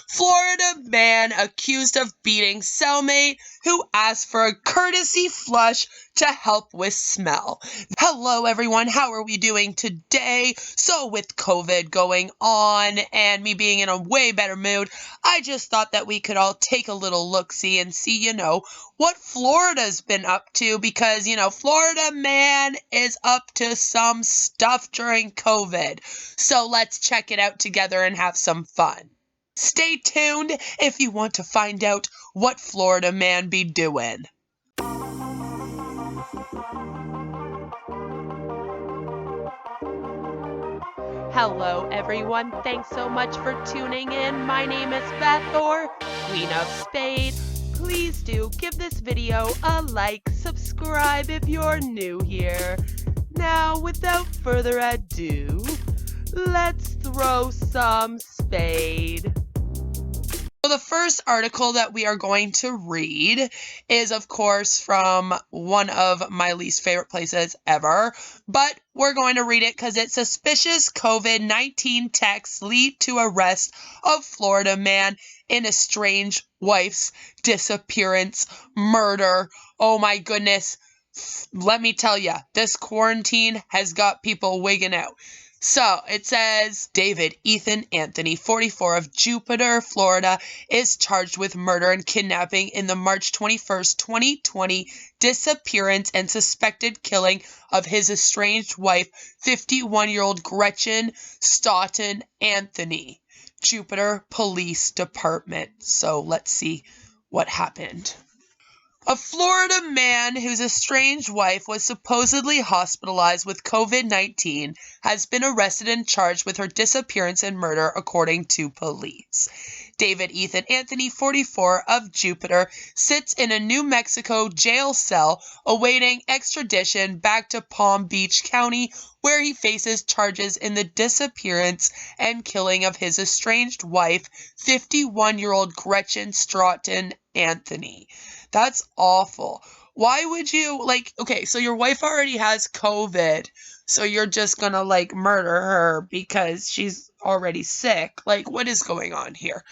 Florida man accused of beating cellmate who asked for a courtesy flush to help with smell. Hello everyone, how are we doing today? So with COVID going on and me being in a way better mood, I just thought that we could all take a little look-see and see, what Florida's been up to because, Florida man is up to some stuff during COVID. So let's check it out together and have some fun. Stay tuned if you want to find out what Florida man be doing. Hello everyone, thanks so much for tuning in. My name is Beth, or Queen of Spade. Please do give this video a like, subscribe if you're new here. Now, without further ado, let's throw some spade. So the first article that we are going to read is, of course, from one of my least favorite places ever, but we're going to read it because it's suspicious COVID-19 texts lead to arrest of Florida man in estranged wife's disappearance murder. Oh my goodness. Let me tell you, this quarantine has got people wigging out. So it says David Ethan Anthony, 44, of Jupiter, Florida, is charged with murder and kidnapping in the March 21st, 2020 disappearance and suspected killing of his estranged wife, 51-year-old Gretchen Stoughton Anthony. Jupiter Police Department. So let's see what happened. A Florida man whose estranged wife was supposedly hospitalized with COVID-19 has been arrested and charged with her disappearance and murder, according to police. David Ethan Anthony, 44, of Jupiter, sits in a New Mexico jail cell awaiting extradition back to Palm Beach County, where he faces charges in the disappearance and killing of his estranged wife, 51-year-old Gretchen Stoughton Anthony. That's awful. Why would you, okay, so your wife already has COVID, so you're just gonna, murder her because she's already sick. What is going on here?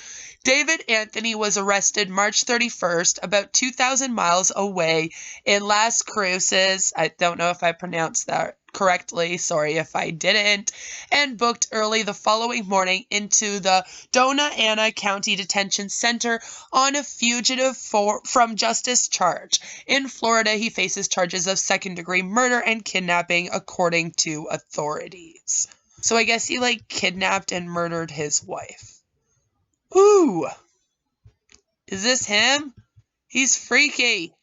David Anthony was arrested March 31st, about 2,000 miles away in Las Cruces. I don't know if I pronounced that correctly, sorry if I didn't, and booked early the following morning into the Dona Ana County Detention Center on a fugitive from justice charge. In Florida, he faces charges of second-degree murder and kidnapping, according to authorities. So I guess he, kidnapped and murdered his wife. Ooh! Is this him? He's freaky!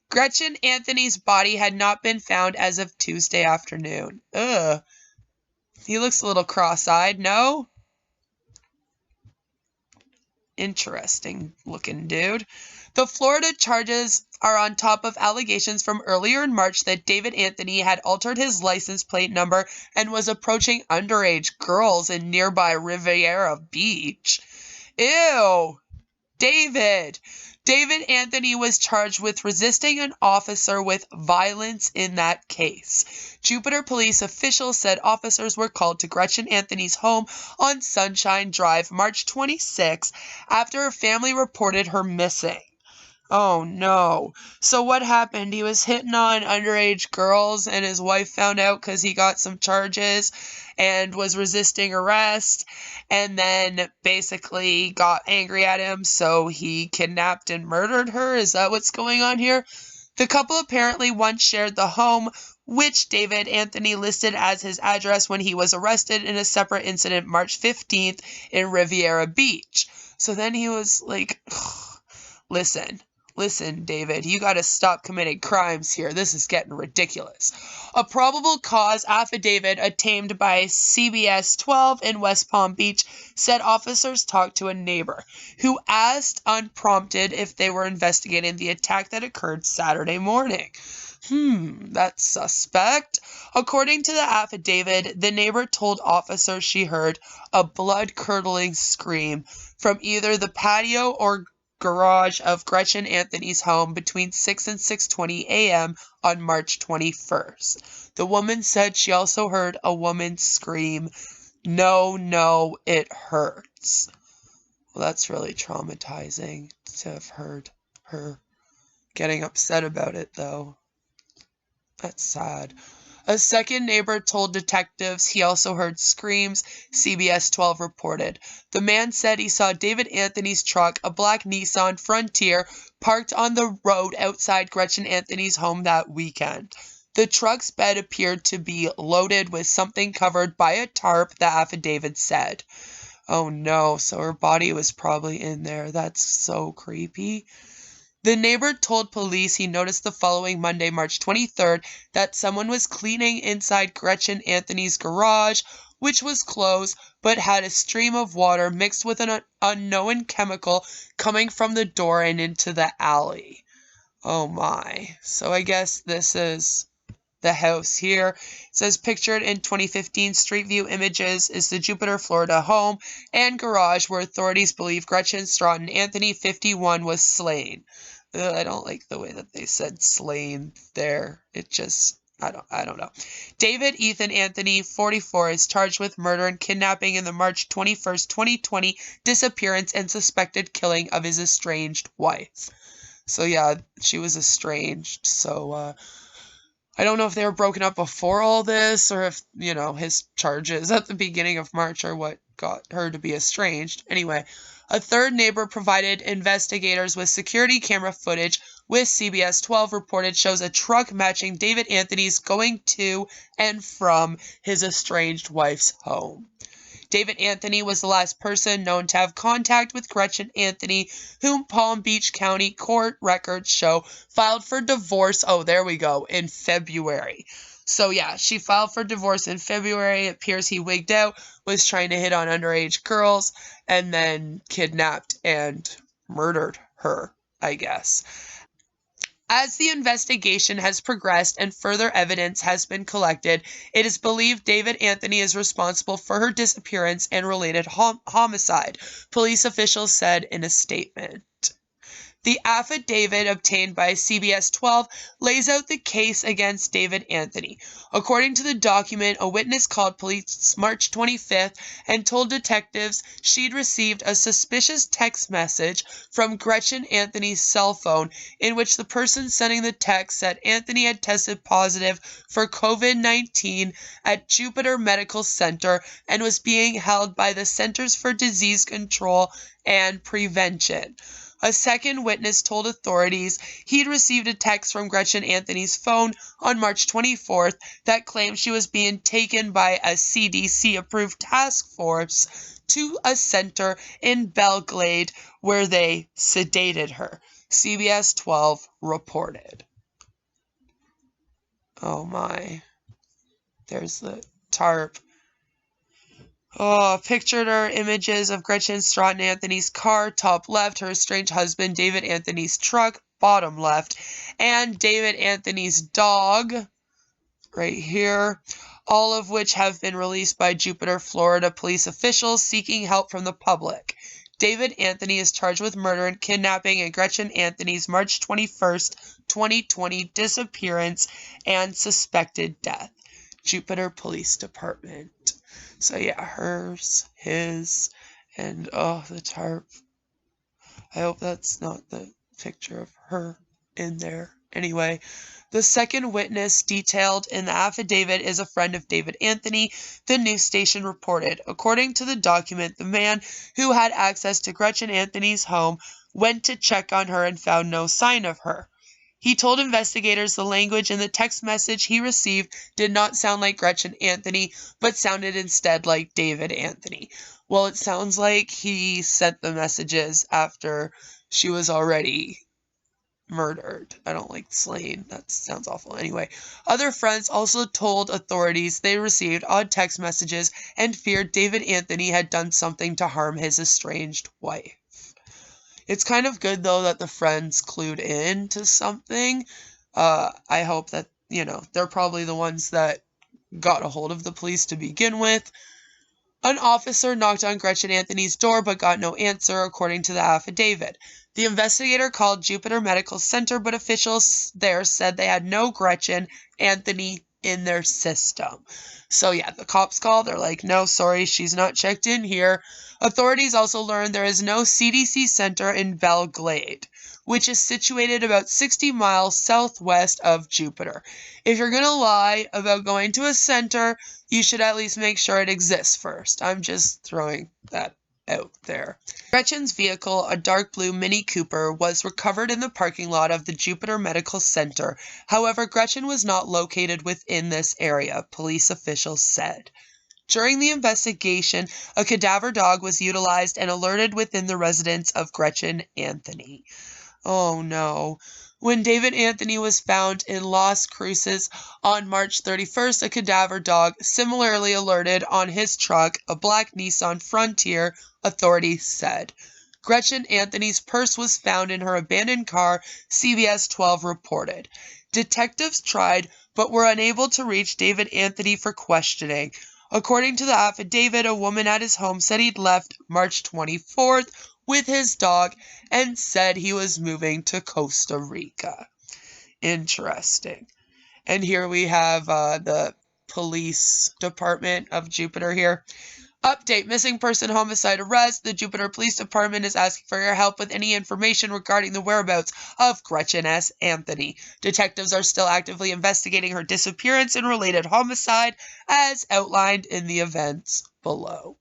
Gretchen Anthony's body had not been found as of Tuesday afternoon. Ugh. He looks a little cross-eyed, no? Interesting looking dude. The Florida charges are on top of allegations from earlier in March that David Anthony had altered his license plate number and was approaching underage girls in nearby Riviera Beach. Ew! David Anthony was charged with resisting an officer with violence in that case. Jupiter police officials said officers were called to Gretchen Anthony's home on Sunshine Drive March 26 after her family reported her missing. Oh no. So what happened? He was hitting on underage girls and his wife found out because he got some charges and was resisting arrest and then basically got angry at him, so he kidnapped and murdered her. Is that what's going on here? The couple apparently once shared the home, which David Anthony listed as his address when he was arrested in a separate incident March 15th in Riviera Beach. So then he was like, Listen, David, you gotta stop committing crimes here. This is getting ridiculous. A probable cause affidavit obtained by CBS 12 in West Palm Beach said officers talked to a neighbor who asked unprompted if they were investigating the attack that occurred Saturday morning. That's suspect. According to the affidavit, the neighbor told officers she heard a blood-curdling scream from either the patio or garage of Gretchen Anthony's home between 6 and 6:20 a.m. on March 21st. The woman said she also heard a woman scream, "No, it hurts." Well, that's really traumatizing to have heard her getting upset about it, though. That's sad. A second neighbor told detectives he also heard screams, CBS 12 reported. The man said he saw David Anthony's truck, a black Nissan Frontier, parked on the road outside Gretchen Anthony's home that weekend. The truck's bed appeared to be loaded with something covered by a tarp, the affidavit said. Oh no, so her body was probably in there. That's so creepy. The neighbor told police he noticed the following Monday, March 23rd, that someone was cleaning inside Gretchen Anthony's garage, which was closed but had a stream of water mixed with an unknown chemical coming from the door and into the alley. Oh my. So I guess this is the house here. It says pictured in 2015 Street View images is the Jupiter, Florida home and garage where authorities believe Gretchen Stratton Anthony, 51, was slain. I don't like the way that they said slain there. It just, I don't know. David Ethan Anthony, 44, is charged with murder and kidnapping in the March 21st, 2020 disappearance and suspected killing of his estranged wife. So yeah, she was estranged. So, I don't know if they were broken up before all this or if, his charges at the beginning of March are what got her to be estranged. Anyway, a third neighbor provided investigators with security camera footage with CBS 12 reported shows a truck matching David Anthony's going to and from his estranged wife's home. David Anthony was the last person known to have contact with Gretchen Anthony, whom Palm Beach County court records show filed for divorce. Oh, there we go, in February. So yeah, she filed for divorce in February. It appears he wigged out, was trying to hit on underage girls, and then kidnapped and murdered her, I guess. As the investigation has progressed and further evidence has been collected, it is believed David Anthony is responsible for her disappearance and related homicide, police officials said in a statement. The affidavit obtained by CBS 12 lays out the case against David Anthony. According to the document, a witness called police March 25th and told detectives she'd received a suspicious text message from Gretchen Anthony's cell phone in which the person sending the text said Anthony had tested positive for COVID-19 at Jupiter Medical Center and was being held by the Centers for Disease Control and Prevention. A second witness told authorities he'd received a text from Gretchen Anthony's phone on March 24th that claimed she was being taken by a CDC-approved task force to a center in Belgrade where they sedated her, CBS 12 reported. Oh my. There's the tarp. Oh, pictured are images of Gretchen Stratton Anthony's car, top left, her estranged husband, David Anthony's truck, bottom left, and David Anthony's dog, right here, all of which have been released by Jupiter, Florida police officials seeking help from the public. David Anthony is charged with murder and kidnapping in Gretchen Anthony's March 21st, 2020 disappearance and suspected death. Jupiter Police Department. So yeah, hers, his, and oh, the tarp. I hope that's not the picture of her in there. Anyway, the second witness detailed in the affidavit is a friend of David Anthony, the news station reported. According to the document, the man who had access to Gretchen Anthony's home went to check on her and found no sign of her. He told investigators the language in the text message he received did not sound like Gretchen Anthony, but sounded instead like David Anthony. Well, it sounds like he sent the messages after she was already murdered. I don't like slain. That sounds awful. Anyway, other friends also told authorities they received odd text messages and feared David Anthony had done something to harm his estranged wife. It's kind of good, though, that the friends clued in to something. I hope that, they're probably the ones that got a hold of the police to begin with. An officer knocked on Gretchen Anthony's door but got no answer, according to the affidavit. The investigator called Jupiter Medical Center, but officials there said they had no Gretchen Anthony in their system. So yeah, the cops call. They're like, no, sorry, she's not checked in here. Authorities also learned there is no CDC center in Belle Glade, which is situated about 60 miles southwest of Jupiter. If you're going to lie about going to a center, you should at least make sure it exists first. I'm just throwing that out there. Gretchen's vehicle, a dark blue Mini Cooper, was recovered in the parking lot of the Jupiter Medical Center. However, Gretchen was not located within this area, police officials said. During the investigation, a cadaver dog was utilized and alerted within the residence of Gretchen Anthony. Oh no. When David Anthony was found in Las Cruces on March 31st, a cadaver dog similarly alerted on his truck, a black Nissan Frontier, authorities said. Gretchen Anthony's purse was found in her abandoned car, CBS 12 reported. Detectives tried but were unable to reach David Anthony for questioning. According to the affidavit, a woman at his home said he'd left March 24th with his dog and said he was moving to Costa Rica. Interesting. And here we have the police department of Jupiter here. Update, missing person homicide arrest. The Jupiter Police Department is asking for your help with any information regarding the whereabouts of Gretchen S. Anthony. Detectives are still actively investigating her disappearance and related homicide as outlined in the events below.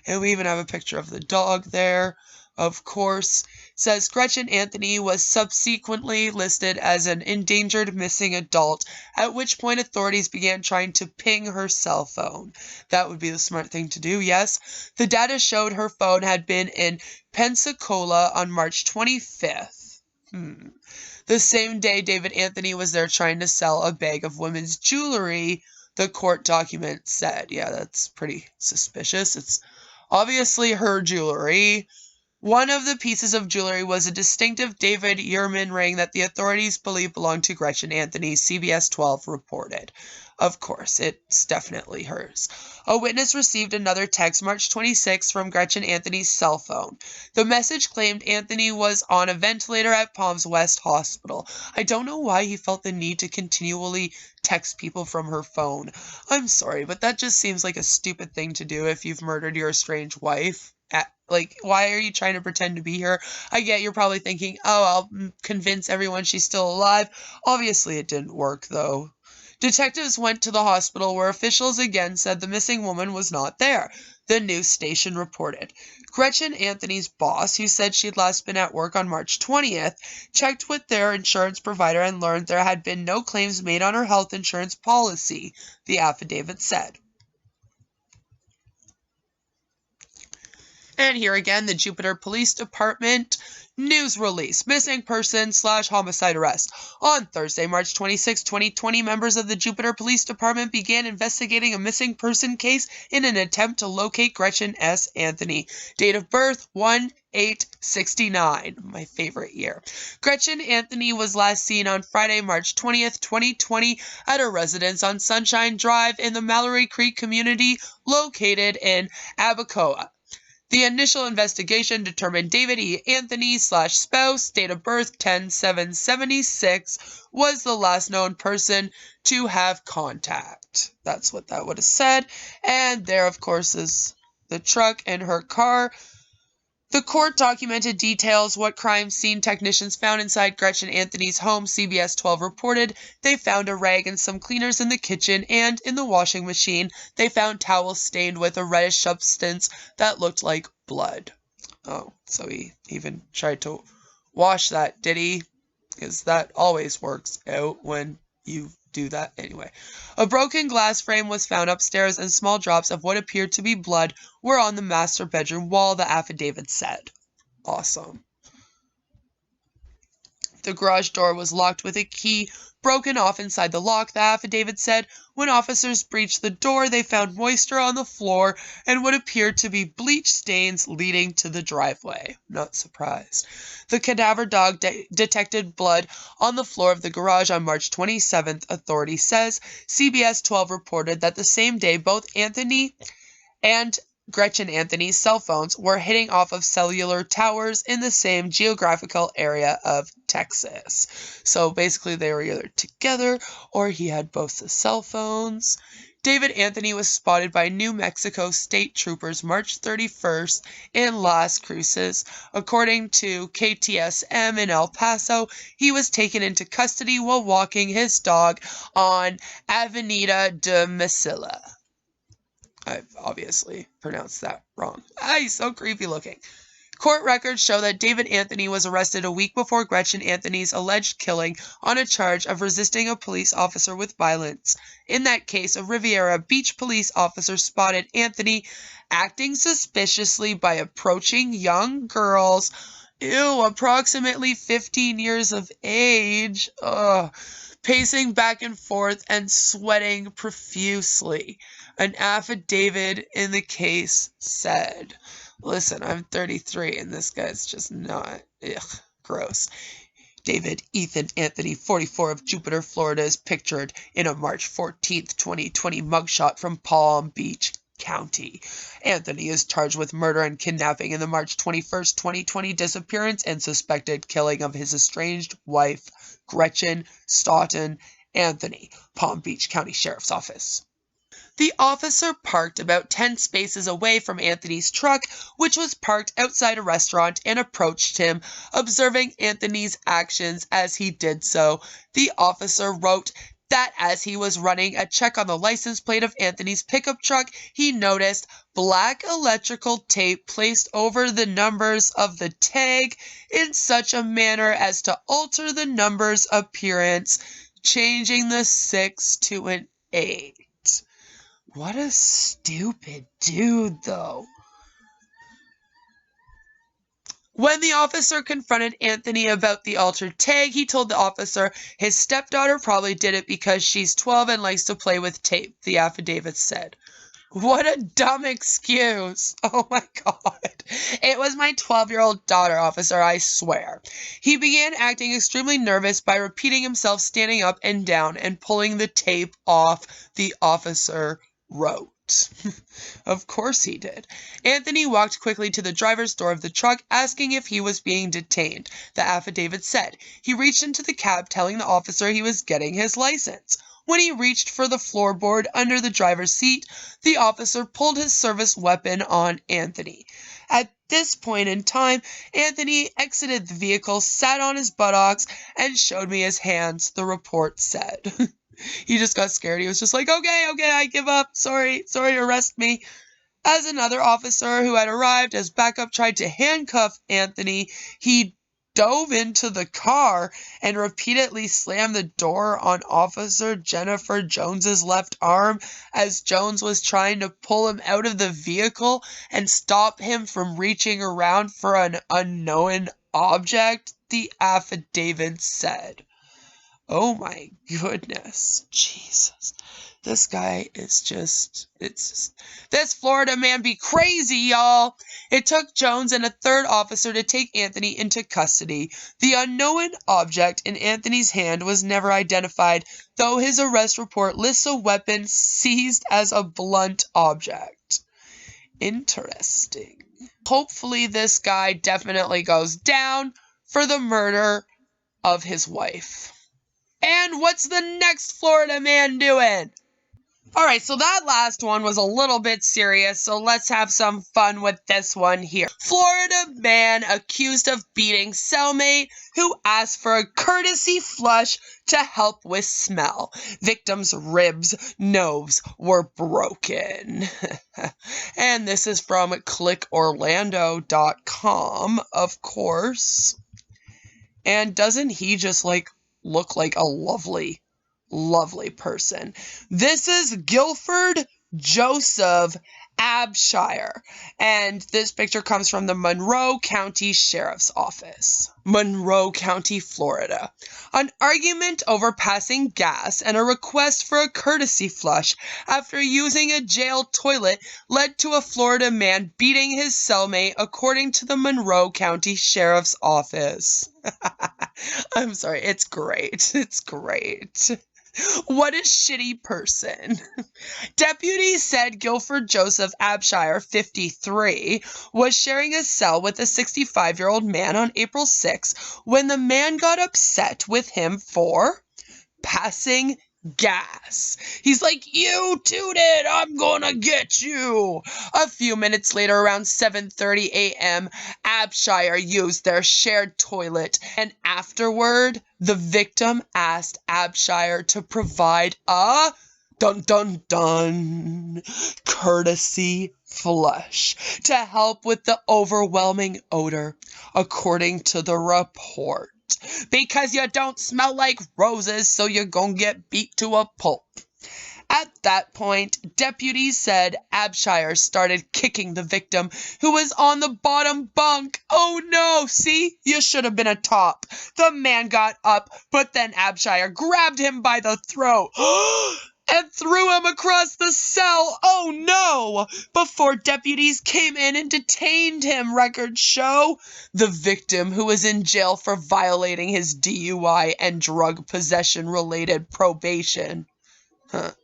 And we even have a picture of the dog there. Of course, says Gretchen Anthony was subsequently listed as an endangered missing adult, at which point authorities began trying to ping her cell phone. That would be the smart thing to do, yes. The data showed her phone had been in Pensacola on March 25th. The same day David Anthony was there trying to sell a bag of women's jewelry, the court document said. Yeah, that's pretty suspicious. It's obviously her jewelry. One of the pieces of jewelry was a distinctive David Yurman ring that the authorities believe belonged to Gretchen Anthony, CBS 12 reported. Of course, it's definitely hers. A witness received another text March 26 from Gretchen Anthony's cell phone. The message claimed Anthony was on a ventilator at Palms West Hospital. I don't know why he felt the need to continually text people from her phone. I'm sorry, but that just seems like a stupid thing to do if you've murdered your estranged wife. Why are you trying to pretend to be her? I get you're probably thinking, oh, I'll convince everyone she's still alive. Obviously, it didn't work, though. Detectives went to the hospital where officials again said the missing woman was not there. The news station reported. Gretchen Anthony's boss, who said she'd last been at work on March 20th, checked with their insurance provider and learned there had been no claims made on her health insurance policy, the affidavit said. And here again, the Jupiter Police Department news release. Missing person / homicide arrest. On Thursday, March 26, 2020, members of the Jupiter Police Department began investigating a missing person case in an attempt to locate Gretchen S. Anthony. Date of birth, 1/8/69. My favorite year. Gretchen Anthony was last seen on Friday, March 20th, 2020, at her residence on Sunshine Drive in the Mallory Creek community located in Abacoa. The initial investigation determined David E. Anthony / spouse, date of birth 10/7/76, was the last known person to have contact. That's what that would have said. And there, of course, is the truck and her car. The court documented details what crime scene technicians found inside Gretchen Anthony's home, CBS 12 reported. They found a rag and some cleaners in the kitchen, and in the washing machine, they found towels stained with a reddish substance that looked like blood. Oh, so he even tried to wash that, did he? Because that always works out when you do that anyway. A broken glass frame was found upstairs and small drops of what appeared to be blood were on the master bedroom wall, the affidavit said. Awesome. The garage door was locked with a key broken off inside the lock, the affidavit said. When officers breached the door, they found moisture on the floor and what appeared to be bleach stains leading to the driveway. Not surprised. The cadaver dog detected blood on the floor of the garage on March 27th, authority says. CBS 12 reported that the same day both Anthony and Gretchen Anthony's cell phones were hitting off of cellular towers in the same geographical area of Texas. So basically they were either together or he had both the cell phones. David Anthony was spotted by New Mexico state troopers March 31st in Las Cruces. According to KTSM in El Paso, he was taken into custody while walking his dog on Avenida de Mesilla. I've obviously pronounced that wrong. He's so creepy looking. Court records show that David Anthony was arrested a week before Gretchen Anthony's alleged killing on a charge of resisting a police officer with violence. In that case, a Riviera Beach police officer spotted Anthony acting suspiciously by approaching young girls, approximately 15 years of age, pacing back and forth and sweating profusely. An affidavit in the case said, "Listen, I'm 33 and this guy's just not, gross." David Ethan Anthony, 44 of Jupiter, Florida, is pictured in a March 14th, 2020 mugshot from Palm Beach County. Anthony is charged with murder and kidnapping in the March 21st, 2020 disappearance and suspected killing of his estranged wife, Gretchen Stoughton Anthony, Palm Beach County Sheriff's Office. The officer parked about 10 spaces away from Anthony's truck, which was parked outside a restaurant, and approached him, observing Anthony's actions as he did so. The officer wrote that as he was running a check on the license plate of Anthony's pickup truck, he noticed black electrical tape placed over the numbers of the tag in such a manner as to alter the number's appearance, changing the 6 to an 8. What a stupid dude, though. When the officer confronted Anthony about the altered tag, he told the officer his stepdaughter probably did it because she's 12 and likes to play with tape, the affidavit said. What a dumb excuse. Oh my God. It was my 12-year-old daughter, officer, I swear. He began acting extremely nervous by repeating himself, standing up and down, and pulling the tape off, the officer wrote. Of course he did. Anthony walked quickly to the driver's door of the truck, asking if he was being detained, the affidavit said. He reached into the cab, telling the officer he was getting his license. When he reached for the floorboard under the driver's seat, the officer pulled his service weapon on Anthony. At this point in time, Anthony exited the vehicle, sat on his buttocks, and showed me his hands, the report said. He just got scared. He was just like, okay, I give up. Sorry, arrest me. As another officer who had arrived as backup tried to handcuff Anthony, he dove into the car and repeatedly slammed the door on Officer Jennifer Jones's left arm as Jones was trying to pull him out of the vehicle and stop him from reaching around for an unknown object, the affidavit said. Oh my goodness. Jesus. This guy is this Florida man be crazy, y'all. It took Jones and a third officer to take Anthony into custody. The unknown object in Anthony's hand was never identified, though his arrest report lists a weapon seized as a blunt object. Interesting. Hopefully this guy definitely goes down for the murder of his wife. And what's the next Florida man doing? All right, so that last one was a little bit serious, so let's have some fun with this one here. Florida man accused of beating cellmate who asked for a courtesy flush to help with smell. Victim's ribs, nose were broken. And this is from clickorlando.com, of course. And doesn't he just look like a lovely person? This is Guilford Joseph Abshire, and this picture comes from the Monroe County Sheriff's Office. Monroe County, Florida. An argument over passing gas and a request for a courtesy flush after using a jail toilet led to a Florida man beating his cellmate, according to the Monroe County Sheriff's Office. I'm sorry, it's great. It's great. What a shitty person. Deputies said Guilford Joseph Abshire, 53, was sharing a cell with a 65-year-old man on April 6 when the man got upset with him for passing gas. He's like, "You tooted, I'm gonna get you." A few minutes later, around 7:30 a.m., Abshire used their shared toilet, and afterward, the victim asked Abshire to provide a dun dun dun courtesy flush to help with the overwhelming odor, according to the report. Because you don't smell like roses, so you're gonna get beat to a pulp. At that point, deputies said Abshire started kicking the victim, who was on the bottom bunk. Oh no, see? You should have been atop. The man got up, but then Abshire grabbed him by the throat and threw him across the cell. Oh no! Before deputies came in and detained him, records show. The victim, who was in jail for violating his DUI and drug possession related probation.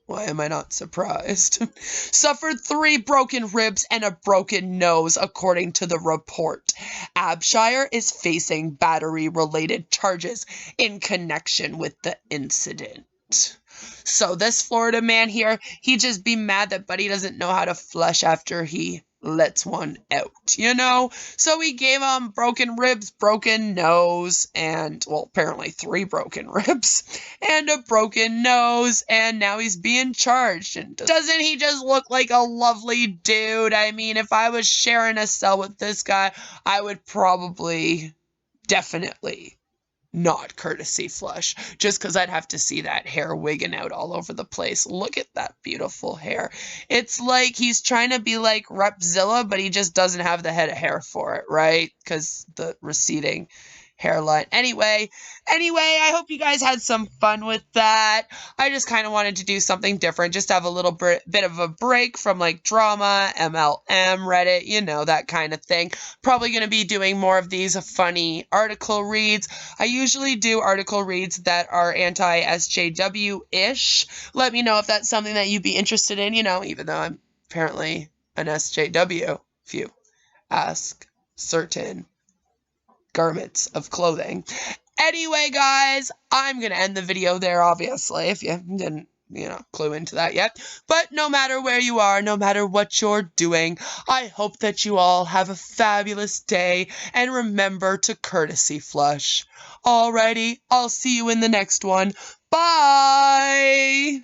Why am I not surprised? Suffered 3 broken ribs and a broken nose, according to the report. Abshire is facing battery-related charges in connection with the incident. So this Florida man here, he'd just be mad that Buddy doesn't know how to flush after he lets one out, you know? So he gave him broken ribs, broken nose, and, well, apparently 3 broken ribs, and a broken nose, and now he's being charged. And doesn't he just look like a lovely dude? I mean, if I was sharing a cell with this guy, I would probably, definitely not courtesy flush, just because I'd have to see that hair wigging out all over the place. Look at that beautiful hair. It's like he's trying to be like Repzilla, but he just doesn't have the head of hair for it, right? Because the receding hairline. Anyway, I hope you guys had some fun with that. I just kind of wanted to do something different, just have a little bit of a break from like drama, MLM, Reddit, you know, that kind of thing. Probably going to be doing more of these funny article reads. I usually do article reads that are anti-SJW-ish. Let me know if that's something that you'd be interested in, you know, even though I'm apparently an SJW, if you ask certain garments of clothing. Anyway, guys, I'm going to end the video there, obviously, if you didn't, clue into that yet. But no matter where you are, no matter what you're doing, I hope that you all have a fabulous day, and remember to courtesy flush. Alrighty, I'll see you in the next one. Bye!